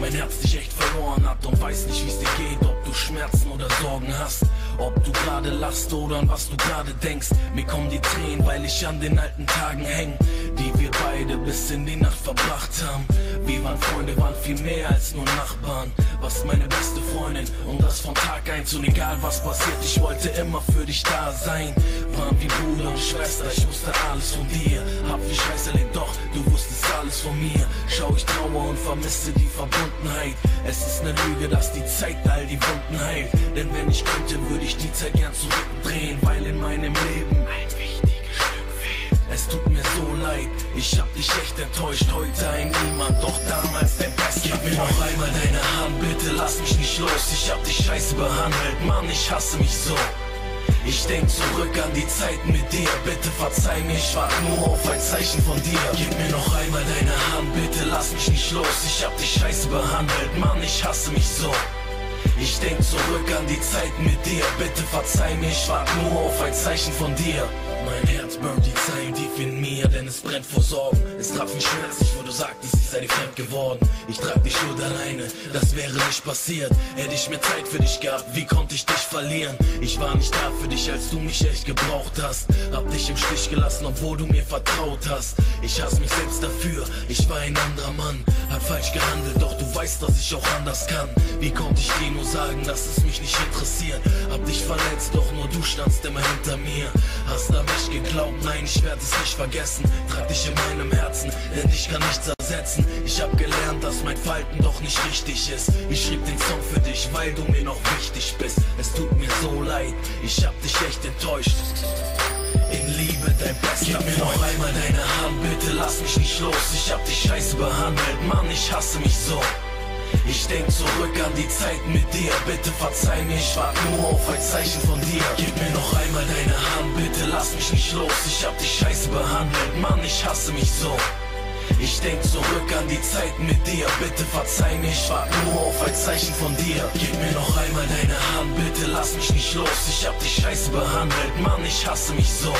mein Herz dich echt verloren hat und weiß nicht, wie's dir geht, ob du Schmerzen oder Sorgen hast, ob du gerade lachst oder an was du gerade denkst. Mir kommen die Tränen, weil ich an den alten Tagen häng, die wir beide bis in die Nacht verbracht haben. Wir waren Freunde, waren viel mehr als nur Nachbarn. Was meine beste Freundin und das von Tag 1. Und egal was passiert, ich wollte immer für dich da sein. Waren wie Bruder und Schwester, ich wusste alles von dir. Hab viel Scheiß erlebt, doch du wusstest alles von mir. Schau, ich traue und vermisse die Verbundenheit. Es ist ne Lüge, dass die Zeit all die Wunden heilt. Denn wenn ich könnte, würde ich die Zeit gern zurückdrehen, weil in meinem Leben ein wichtiges Stück fehlt. Es tut mir so leid, ich hab dich echt enttäuscht. Heute ein Niemand, doch damals der Beste. Gib mir noch einmal deine Hand, bitte lass mich nicht los. Ich hab dich scheiße behandelt, Mann, ich hasse mich so. Ich denk zurück an die Zeiten mit dir, bitte verzeih mir, ich warte nur auf ein Zeichen von dir. Gib mir noch einmal deine Hand, bitte lass mich nicht los. Ich hab dich scheiße behandelt, Mann, ich hasse mich so. Ich denk zurück an die Zeiten mit dir, bitte verzeih mir, ich warte nur auf ein Zeichen von dir. Mein Herz burnt die Zeilen tief in mir, denn es brennt vor Sorgen. Es traf mich schmerzlich, wo du sagtest, ich sei dir fremd geworden. Ich trag die Schuld alleine, das wäre nicht passiert. Hätte ich mehr Zeit für dich gehabt, wie konnte ich dich verlieren? Ich war nicht da für dich, als du mich echt gebraucht hast. Hab dich im Stich gelassen, obwohl du mir vertraut hast. Ich hasse mich selbst dafür, ich war ein anderer Mann. Hab falsch gehandelt, doch du weißt, dass ich auch anders kann. Wie konnte ich dir nur sagen, dass es mich nicht interessiert? Hab dich verletzt, doch nur du standst immer hinter mir. Hast an mich geglaubt, nein, ich werde es nicht vergessen. Trag dich in meinem Herzen, denn dich kann nichts ersetzen. Ich hab gelernt, dass mein Verhalten doch nicht richtig ist. Ich schrieb den Song für dich, weil du mir noch wichtig bist. Es tut mir so leid, ich hab dich echt enttäuscht. In Liebe dein Bester. Gib mir noch einmal deine Hand, bitte lass mich nicht los. Ich hab dich scheiße behandelt, Mann, ich hasse mich so. Ich denk zurück an die Zeiten mit dir, bitte verzeih mir, ich warte nur auf ein Zeichen von dir. Gib mir noch einmal deine Hand, bitte lass mich nicht los. Ich hab dich scheiße behandelt, Mann, ich hasse mich so. Ich denk zurück an die Zeiten mit dir, bitte verzeih mir, ich warte nur auf ein Zeichen von dir. Gib mir noch einmal deine Hand, bitte lass mich nicht los. Ich hab dich scheiße behandelt, Mann, ich hasse mich so.